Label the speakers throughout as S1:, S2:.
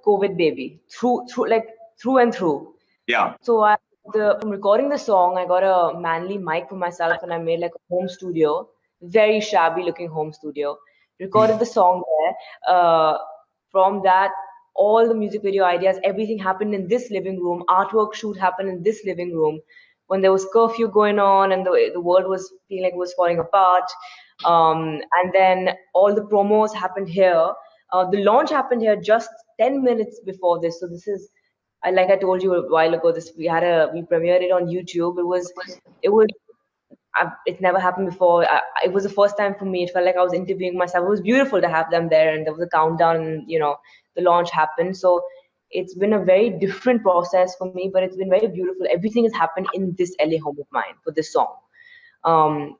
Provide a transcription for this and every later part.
S1: COVID baby through and through.
S2: Yeah.
S1: So from recording the song, I got a manly mic for myself, and I made like a home studio, very shabby looking home studio. Recorded the song there. From that, all the music video ideas, everything happened in this living room. Artwork shoot happened in this living room. When there was curfew going on and the world was feeling like it was falling apart. And then all the promos happened here. The launch happened here just 10 minutes before this. So this is, like I told you a while ago, we premiered it on YouTube. It never happened before. It was the first time for me. It felt like I was interviewing myself. It was beautiful to have them there, and there was a countdown, and the launch happened. So it's been a very different process for me, but it's been very beautiful. Everything has happened in this LA home of mine for this song.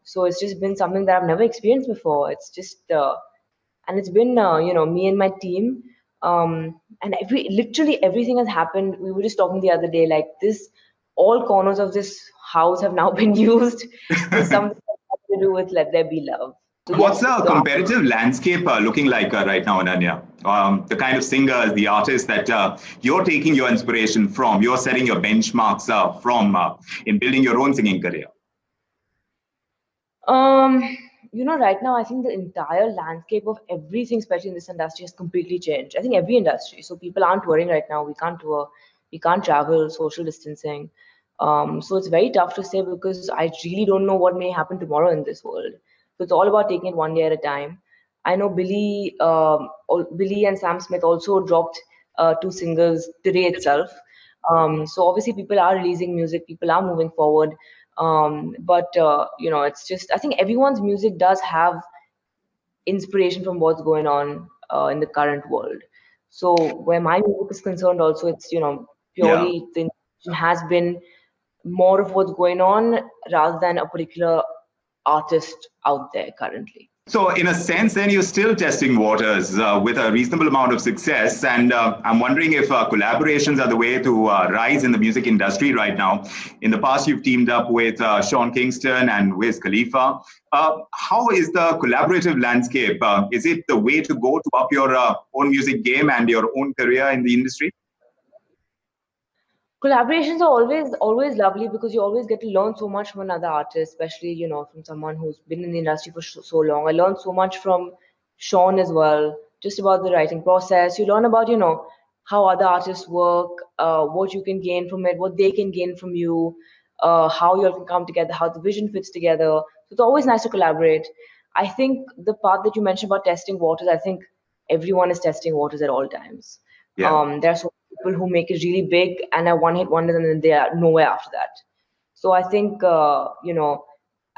S1: So it's just been something that I've never experienced before. It's just, and it's been, me and my team, and literally everything has happened. We were just talking the other day, like all corners of this house have now been used for something to do with Let There Be Love. So
S2: what's the competitive landscape looking like right now, Ananya? The kind of singers, the artists that you're taking your inspiration from, you're setting your benchmarks from in building your own singing career?
S1: Right now, I think the entire landscape of everything, especially in this industry, has completely changed. I think every industry. So people aren't touring right now. We can't tour. We can't travel, social distancing. So it's very tough to say because I really don't know what may happen tomorrow in this world. So it's all about taking it one day at a time. I know Billy and Sam Smith also dropped 2 singles today itself. So obviously people are releasing music. People are moving forward. But it's just, I think everyone's music does have inspiration from what's going on in the current world. So where my music is concerned also, it's, purely the inspiration has been more of what's going on rather than a particular artist out there currently.
S2: So in a sense, then you're still testing waters with a reasonable amount of success. And I'm wondering if collaborations are the way to rise in the music industry right now. In the past, you've teamed up with Sean Kingston and Wiz Khalifa. How is the collaborative landscape? Is it the way to go to up your own music game and your own career in the industry?
S1: Collaborations are always lovely because you always get to learn so much from another artist, especially from someone who's been in the industry for so long. I learned so much from Sean as well, just about the writing process. You learn about how other artists work, what you can gain from it, what they can gain from you, how you all can come together, how the vision fits together. So it's always nice to collaborate. I think the part that you mentioned about testing waters, I think everyone is testing waters at all times.
S2: Yeah.
S1: There are so many people who make it really big and a one-hit wonder, and then they are nowhere after that. So I think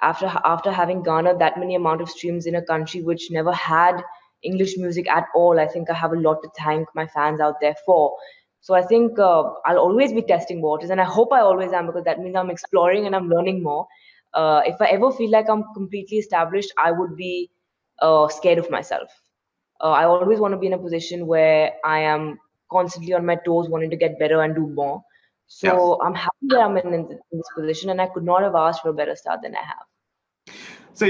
S1: after having garnered that many amount of streams in a country which never had English music at all, I think I have a lot to thank my fans out there for. So I think I'll always be testing waters, and I hope I always am, because that means I'm exploring and I'm learning more. If I ever feel like I'm completely established, I would be scared of myself. I always want to be in a position where I am constantly on my toes, wanting to get better and do more. So I'm happy that I'm in this position, and I could not have asked for a better start than I have.
S2: So,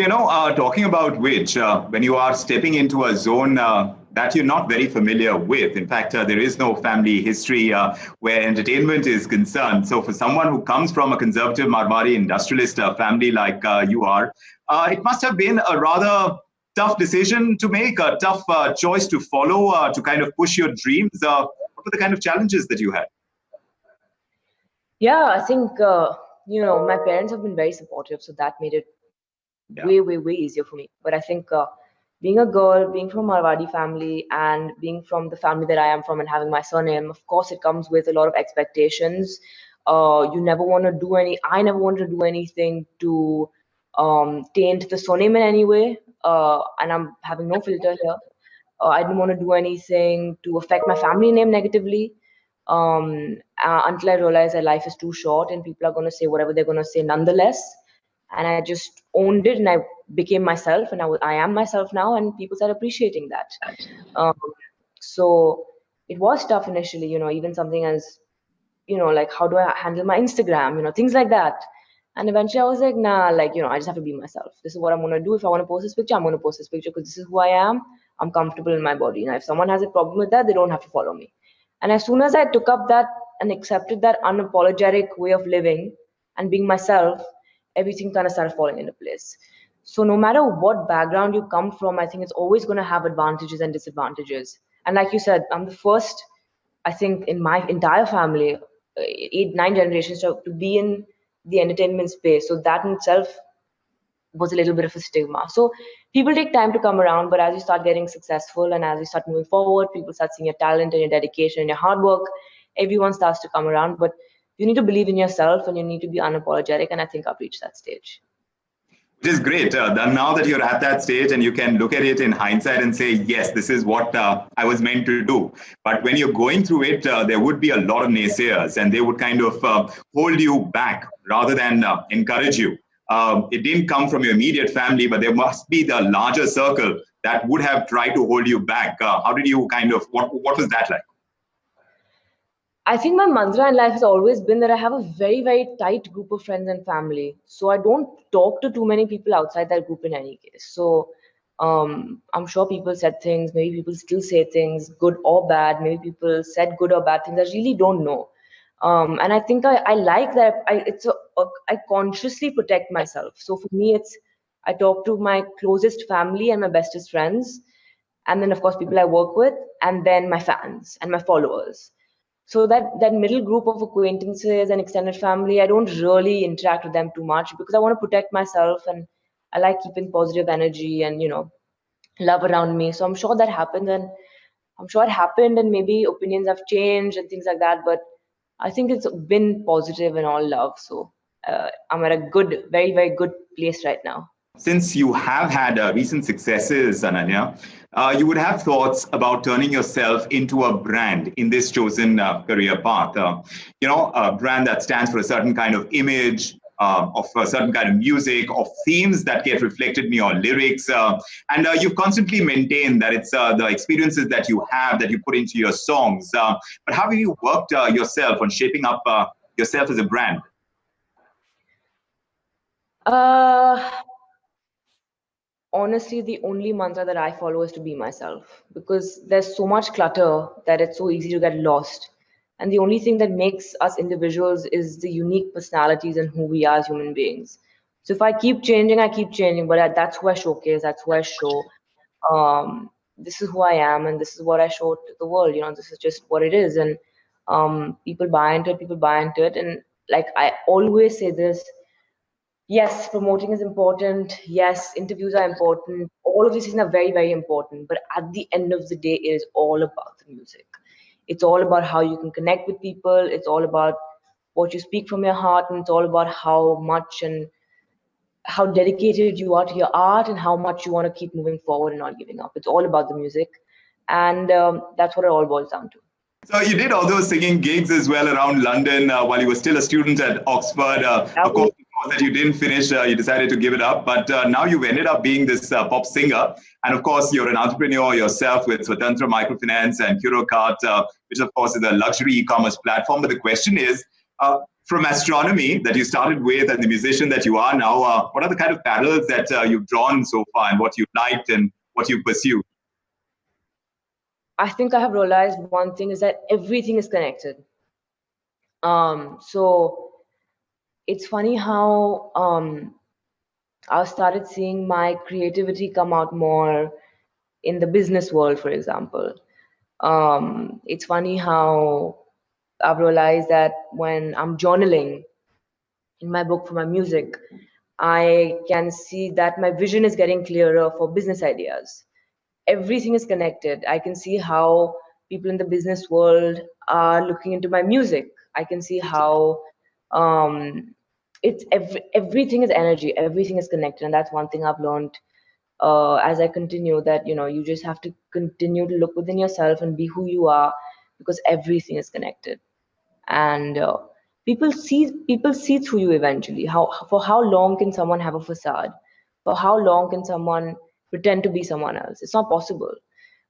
S2: talking about which, when you are stepping into a zone that you're not very familiar with, in fact, there is no family history where entertainment is concerned. So for someone who comes from a conservative Marwari industrialist family like you are, it must have been a rather tough decision to make, a tough choice to follow to kind of push your dreams. What were the kind of challenges that you had?
S1: Yeah, I think, my parents have been very supportive, so that made it way easier for me. But I think being a girl, being from a Marwari family, and being from the family that I am from and having my surname, of course, it comes with a lot of expectations. I never wanted to do anything to taint the surname in any way. And I'm having no filter here. I didn't want to do anything to affect my family name negatively. Until I realized that life is too short and people are going to say whatever they're going to say nonetheless. And I just owned it, and I became myself, and I am myself now, and people started appreciating that. So it was tough initially, even something as, like how do I handle my Instagram, things like that. And eventually I was like, nah, I just have to be myself. This is what I'm going to do. If I want to post this picture, I'm going to post this picture because this is who I am. I'm comfortable in my body. Now, if someone has a problem with that, they don't have to follow me. And as soon as I took up that and accepted that unapologetic way of living and being myself, everything kind of started falling into place. So no matter what background you come from, I think it's always going to have advantages and disadvantages. And like you said, I'm the first, I think, in my entire family, eight, nine generations to be in the entertainment space. So that in itself was a little bit of a stigma. So people take time to come around, but as you start getting successful and as you start moving forward, people start seeing your talent and your dedication and your hard work. Everyone starts to come around, but you need to believe in yourself and you need to be unapologetic. And I think I've reached that stage.
S2: Which is great. Now that you're at that stage and you can look at it in hindsight and say, yes, this is what I was meant to do. But when you're going through it, there would be a lot of naysayers and they would kind of hold you back rather than encourage you. It didn't come from your immediate family, but there must be the larger circle that would have tried to hold you back. How did you kind of, what was that like?
S1: I think my mantra in life has always been that I have a very, very tight group of friends and family. So I don't talk to too many people outside that group in any case. So I'm sure people said things, maybe people still say things, good or bad. Maybe people said good or bad things. I really don't know. And I think I like that. I consciously protect myself. So for me, I talk to my closest family and my bestest friends, and then of course people I work with, and then my fans and my followers. So that middle group of acquaintances and extended family, I don't really interact with them too much because I want to protect myself and I like keeping positive energy and love around me. So I'm sure that happened, and I'm sure it happened, and maybe opinions have changed and things like that. But I think it's been positive and all love. So I'm at a good, very, very good place right now.
S2: Since you have had recent successes, Ananya, you would have thoughts about turning yourself into a brand in this chosen career path. A brand that stands for a certain kind of image, of a certain kind of music, of themes that get reflected in your lyrics. And you've constantly maintained that it's the experiences that you have that you put into your songs. But how have you worked yourself on shaping up yourself as a brand?
S1: Uh, Honestly, the only mantra that I follow is to be myself because there's so much clutter that it's so easy to get lost. And the only thing that makes us individuals is the unique personalities and who we are as human beings. So if I keep changing, I keep changing, but that's who I showcase, that's who I show. This is who I am, and this is what I show to the world. This is just what it is, and people buy into it. People buy into it, and like I always say this, yes, promoting is important. Yes, interviews are important. All of these things are very, very important. But at the end of the day, it is all about the music. It's all about how you can connect with people. It's all about what you speak from your heart. And it's all about how much and how dedicated you are to your art and how much you want to keep moving forward and not giving up. It's all about the music. And that's what it all boils down to.
S2: So you did all those singing gigs as well around London while you were still a student at Oxford.
S1: That
S2: Of
S1: was
S2: course, that you didn't finish, you decided to give it up. But now you've ended up being this pop singer. And of course, you're an entrepreneur yourself with Swatantra Microfinance and Curocart, which of course is a luxury e-commerce platform. But the question is, from astronomy that you started with and the musician that you are now, what are the kind of parallels that you've drawn so far and what you liked and what you pursued?
S1: I think I have realized one thing is that everything is connected. So it's funny how I started seeing my creativity come out more in the business world, for example. It's funny how I've realized that when I'm journaling in my book for my music, I can see that my vision is getting clearer for business ideas. Everything is connected. I can see how people in the business world are looking into my music. I can see how um, everything is energy. Everything is connected, and that's one thing I've learned as I continue. That you just have to continue to look within yourself and be who you are, because everything is connected, and people see through you eventually. For how long can someone have a facade? For how long can someone pretend to be someone else? It's not possible.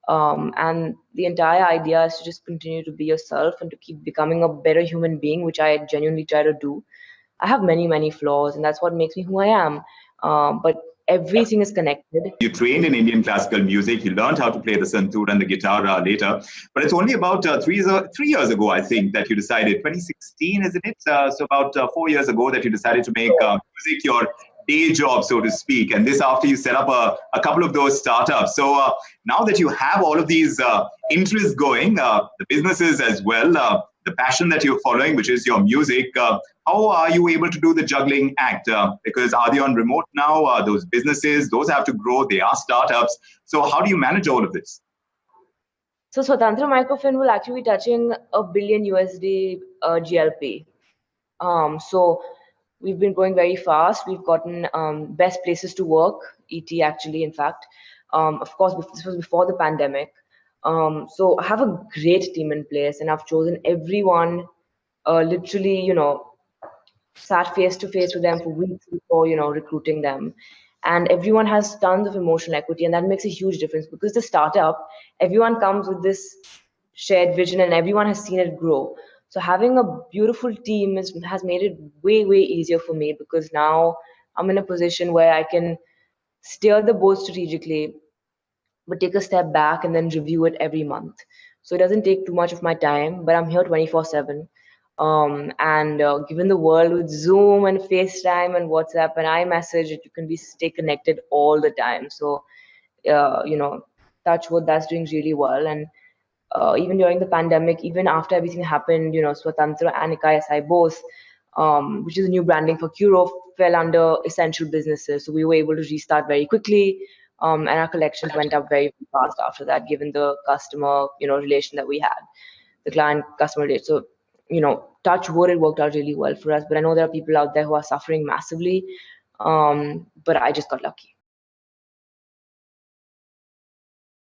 S1: And the entire idea is to just continue to be yourself and to keep becoming a better human being, which I genuinely try to do. I have many, many flaws, and that's what makes me who I am. But everything is connected.
S2: You trained in Indian classical music. You learned how to play the santoor and the guitar later. But it's only about 3 years ago, I think, that you decided, 2016, isn't it? So about 4 years ago that you decided to make music your day job, so to speak. And this after you set up a couple of those startups. So now that you have all of these interests going, the businesses as well, the passion that you're following, which is your music, how are you able to do the juggling act? Because are they on remote now? Those businesses, those have to grow. They are startups. So how do you manage all of this?
S1: So Swatantra Microfin will actually be touching $1 billion USD GLP. So we've been growing very fast. We've gotten best places to work, ET actually, in fact. Of course, this was before the pandemic. So I have a great team in place, and I've chosen everyone, literally, sat face to face with them for weeks before, recruiting them. And everyone has tons of emotional equity, and that makes a huge difference because the startup, everyone comes with this shared vision and everyone has seen it grow. So having a beautiful team has made it way, way easier for me because now I'm in a position where I can steer the boat strategically, but take a step back and then review it every month. So it doesn't take too much of my time, but I'm here 24/7. And given the world with Zoom and FaceTime and WhatsApp and iMessage, you can stay connected all the time. So, touch wood, that's doing really well. And even during the pandemic, even after everything happened, Swatantra and Ikai SI both, which is a new branding for Curo, fell under essential businesses. So we were able to restart very quickly, and our collections went up very fast after that, given the customer, relation that we had, the client-customer relation. So, touch wood, it worked out really well for us. But I know there are people out there who are suffering massively, but I just got lucky.